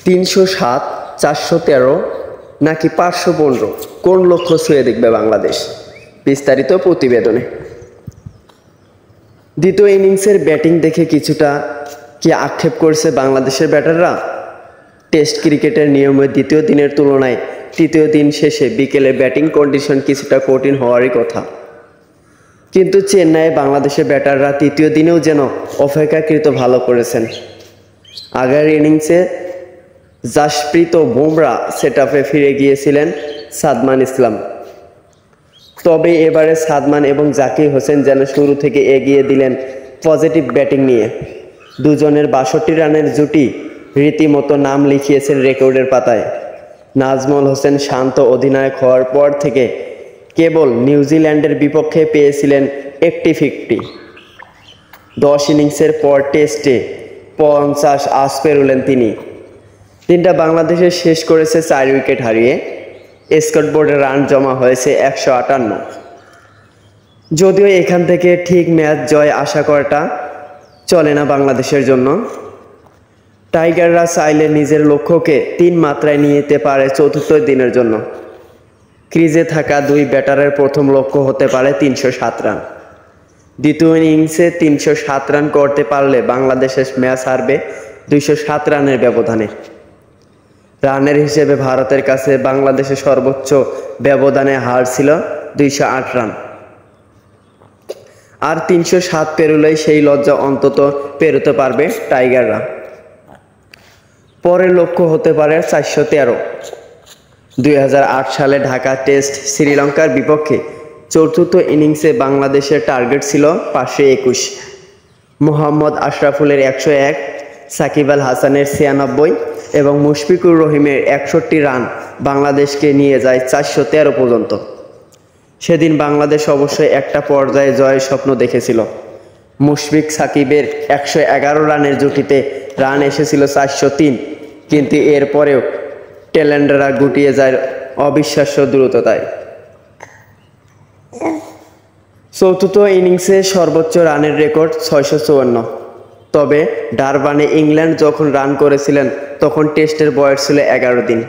307, 413 নাকি 515 কোন লক্ষ্য ছুঁয়ে দেখবে বাংলাদেশ? বিস্তারিত প্রতিবেদনে। দ্বিতীয় ইনিংসের ব্যাটিং দেখে কিছুটা কি আক্ষেপ করছে বাংলাদেশের ব্যাটাররা? টেস্ট ক্রিকেটের নিয়মে দ্বিতীয় দিনের তুলনায় তৃতীয় দিন শেষে বিকেলে ব্যাটিং কন্ডিশন কিছুটা কঠিন হওয়ারই কথা, কিন্তু চেন্নাইয়ে বাংলাদেশের ব্যাটাররা তৃতীয় দিনেও যেন অপেক্ষাকৃত ভালো করেছেন। আগের ইনিংসে জাসপ্রীত বুমরা সেটআপে ফিরে গিয়েছিলেন সাদমান ইসলাম, তবে এবারে সাদমান এবং জাকির হোসেন যেন শুরু থেকে এগিয়ে দিলেন পজিটিভ ব্যাটিং নিয়ে। দুজনের 62 রানের জুটি রীতিমতো নাম লিখিয়েছেন রেকর্ডের পাতায়। নাজমুল হোসেন শান্ত অধিনায়ক হওয়ার পর থেকে কেবল নিউজিল্যান্ডের বিপক্ষে পেয়েছিলেন একটি 50। 10 ইনিংসের পর টেস্টে 50 আস পেরোলেন তিনি। দিনটা বাংলাদেশে শেষ করেছে 4 উইকেট হারিয়ে। স্কোরবোর্ডে রান জমা হয়েছে 158। যদিও এখান থেকে ঠিক ম্যাচ জয় আশা করাটা চলে না বাংলাদেশের জন্য। টাইগাররা চাইলে নিজের লক্ষ্যকে 3 মাত্রায় নিয়ে যেতে পারে চতুর্থ দিনের জন্য। ক্রিজে থাকা 2 ব্যাটারের প্রথম লক্ষ্য হতে পারে 307 রান। দ্বিতীয় ইনিংসে 307 রান করতে পারলে বাংলাদেশের ম্যাচ হারবে 207 রানের ব্যবধানে। রানের হিসেবে ভারতের কাছে বাংলাদেশের সর্বোচ্চ ব্যবধানে হার ছিল 208 রান। আর 307 পেরোলেই সেই লজ্জা অন্তত পেরোতে পারবে টাইগাররা। পরের লক্ষ্য হতে পারে 413। 2008 সালে ঢাকা টেস্ট শ্রীলঙ্কার বিপক্ষে চতুর্থ ইনিংসে বাংলাদেশের টার্গেট ছিল 521। মোহাম্মদ আশরাফুলের 101, সাকিব আল হাসানের 96 এবং মুশফিকুর রহিমের 61 রান বাংলাদেশকে নিয়ে যায় 413 পর্যন্ত। সেদিন বাংলাদেশ অবশ্যই একটা পর্যায়ে জয়ের স্বপ্ন দেখেছিল। মুশফিক সাকিবের 111 রানের জুটিতে রান এসেছিল 403, কিন্তু এরপরেও ট্যালেন্টরা গুটিয়ে যায় অবিশ্বাস্য দ্রুততায়। চতুর্থ ইনিংসে সর্বোচ্চ রানের রেকর্ড 654। তবে ডারবানে ইংল্যান্ড যখন রান করেছিলেন তখন টেস্টের বয়স ছিল 11 দিন।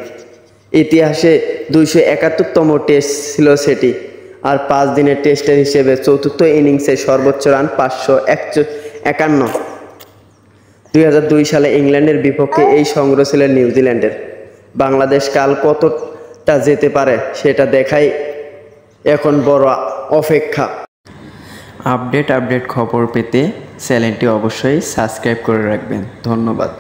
ইতিহাসে 271তম টেস্ট ছিল সেটি। আর 5 দিনের টেস্টের হিসেবে চতুর্থ ইনিংসে সর্বোচ্চ রান 551। 2002 সালে ইংল্যান্ডের বিপক্ষে এই সংগ্রহ ছিল নিউজিল্যান্ডের। বাংলাদেশ কাল কতটা যেতে পারে সেটা দেখাই এখন বড় অপেক্ষা। আপডেট খবর পেতে চ্যানেলটি অবশ্যই সাবস্ক্রাইব করে রাখবেন। ধন্যবাদ।